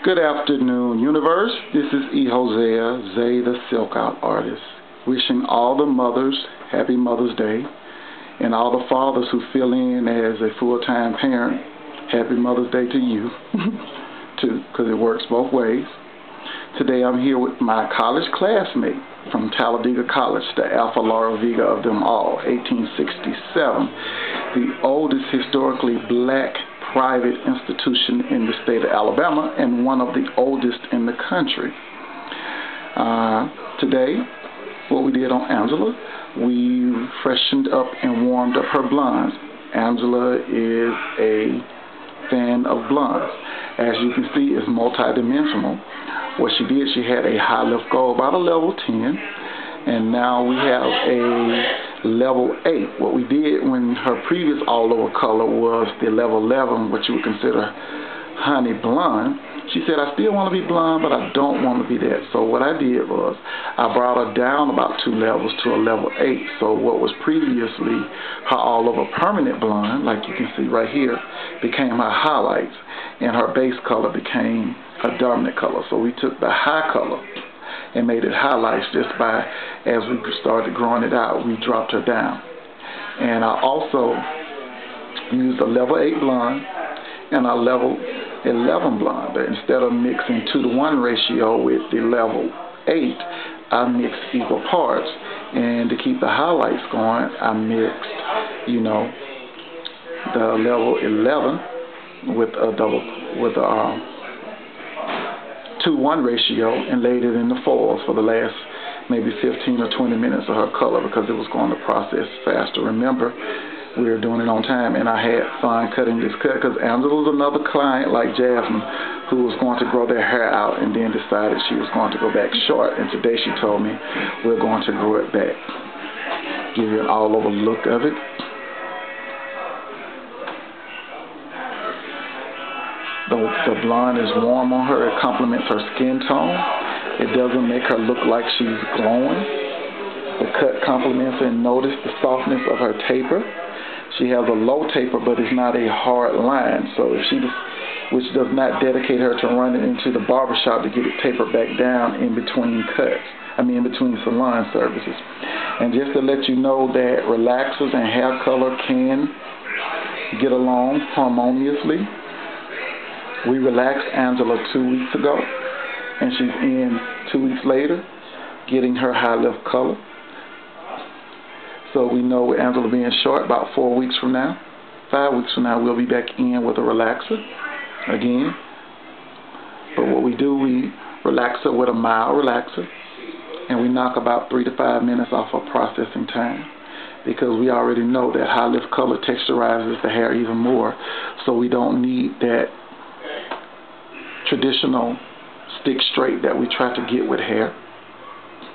Good afternoon, universe. This is ZAYE, the Silk Out Artist, wishing all the mothers happy Mother's Day, and all the fathers who fill in as a full-time parent, happy Mother's Day to you, too, because it works both ways. Today I'm here with my college classmate from Talladega College, the Alpha Laura Vega of them all, 1867, the oldest historically black private institution in the state of Alabama and one of the oldest in the country. Today, what we did on Angela, we freshened up and warmed up her blondes. Angela is a fan of blondes. As you can see, it's multidimensional. What she did, she had a high lift goal, about a level 10, and now we have a level 8. What we did when her previous all-over color was the level 11, what you would consider honey blonde. She said, I still want to be blonde, but I don't want to be that. So what I did was I brought her down about 2 levels to a level 8. So what was previously her all-over permanent blonde, like you can see right here, became her highlights, and her base color became a dominant color. So we took the high color and made it highlights just by, as we started growing it out, we dropped her down. And I also used a level 8 blonde and a level 11 blonde. But instead of mixing 2-to-1 ratio with the level 8, I mixed equal parts. And to keep the highlights going, I mixed, the level 11 with a 2-1 ratio and laid it in the foils for the last maybe 15 or 20 minutes of her color because it was going to process faster. Remember, we were doing it on time, and I had fun cutting this cut because Angela was another client like Jasmine who was going to grow their hair out and then decided she was going to go back short, and today she told me we're going to grow it back. Give you an all-over look of it. The blonde is warm on her. It complements her skin tone. It doesn't make her look like she's glowing. The cut complements, and notice the softness of her taper. She has a low taper, but it's not a hard line. So if which does not dedicate her to running into the barbershop to get it tapered back down in between cuts. In between salon services. And just to let you know that relaxers and hair color can get along harmoniously. We relaxed Angela 2 weeks ago, and she's in 2 weeks later getting her high lift color. So we know with Angela being short, about 4 weeks from now, 5 weeks from now, we'll be back in with a relaxer again. But what we do, we relax her with a mild relaxer, and we knock about 3 to 5 minutes off of processing time, because we already know that high lift color texturizes the hair even more, so we don't need that traditional stick straight that we try to get with hair.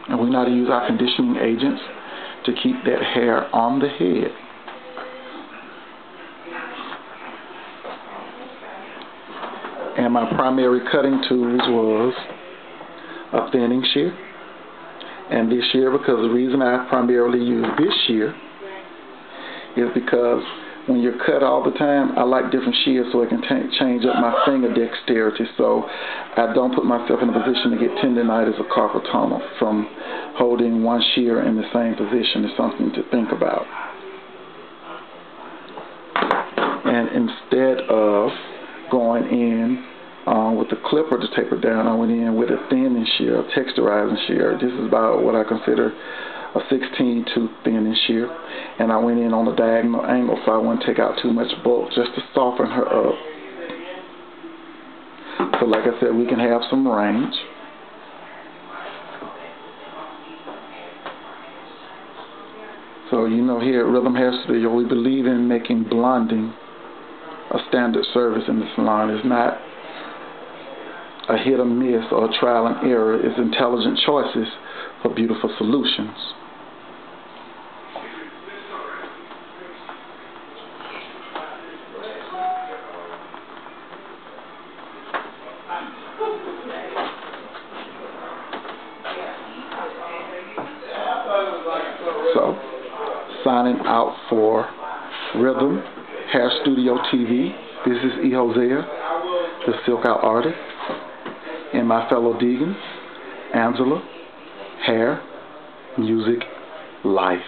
And we know how to use our conditioning agents to keep that hair on the head. And my primary cutting tools was a thinning shear and this shear, because the reason I primarily use this shear is because when you're cut all the time, I like different shears so it can change up my finger dexterity, so I don't put myself in a position to get tendinitis or carpal tunnel from holding one shear in the same position. Is something to think about. And instead of going in with the clipper to taper down, I went in with a thinning shear, a texturizing shear. This is about what I consider a 16-tooth thinning shear, and I went in on a diagonal angle so I wouldn't take out too much bulk, just to soften her up. So like I said, we can have some range. So here at Rhythm Hair Studio, we believe in making blonding a standard service in the salon. It's not a hit or miss or a trial and error. It's intelligent choices for beautiful solutions. So, signing out for Rhythm Hair Studio TV. This is ZAYE, the Silk Out Artist. and my fellow Deegans, Angela, hair, music, life.